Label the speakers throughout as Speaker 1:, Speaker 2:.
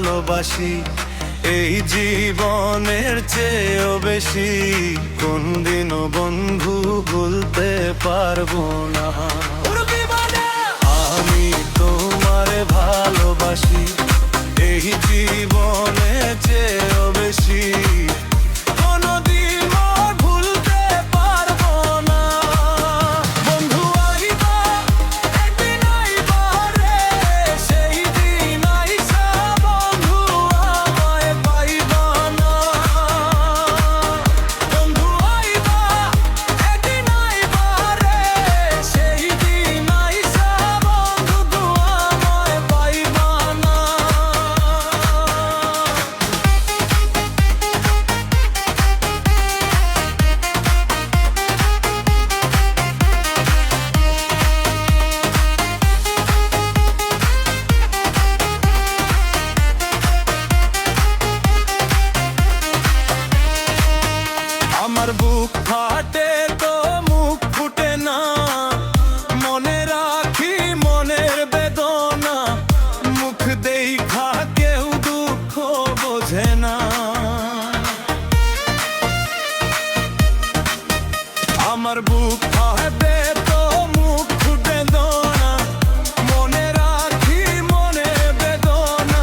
Speaker 1: ভালোবাসি এই জীবনের চেয়েও বেশি, কোনদিনও বন্ধু ভুলতে পারবো না। আমি তোমারে ভালোবাসি এই জীবনের চেয়েও বেশি, আমার বুক ফাটে তো মুখ ফুটে না, মনে রাখি মনের বেদনা, মুখ দেখা কেউ দুঃখ বোঝে না। আমার বুক ফাটে তো মুখ ফুটে না, মনে রাখি মনের বেদনা,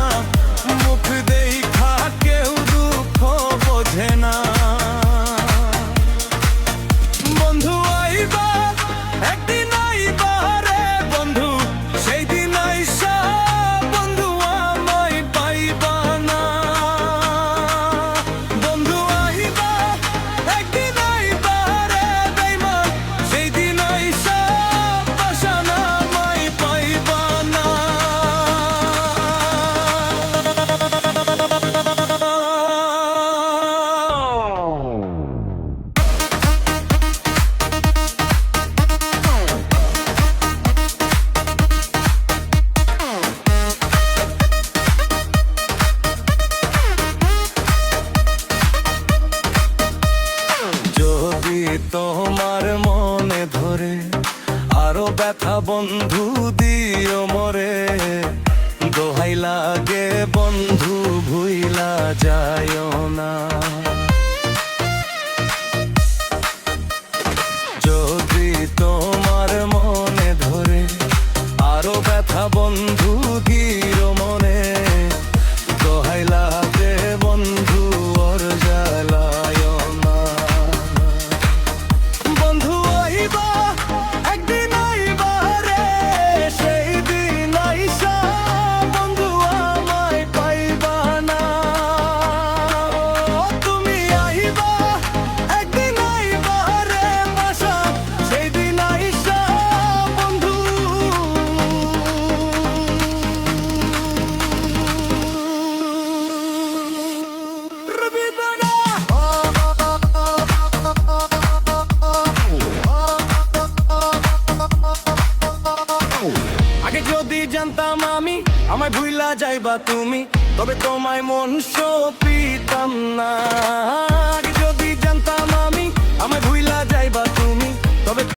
Speaker 1: মুখ দেখা কেউ দুঃখ বোঝে না। তোমার মনে ধরে আরো ব্যথা বন্ধু দিও মরে, দোহাই লাগে বন্ধু ভুইলা যায়ও না। যদি তোমার মনে ধরে আরো ব্যথা বন্ধু দিও মরে, দোহাই লাগে বন্ধু ওর জ্বালায়ও না। আগে যদি জানতাম আমি আমায় ভুইলা যাইবা তুমি, তবে তোমায় মন সপিতাম না। আগে যদি জানতাম আমি আমায় ভুইলা যাইবা তুমি, তবে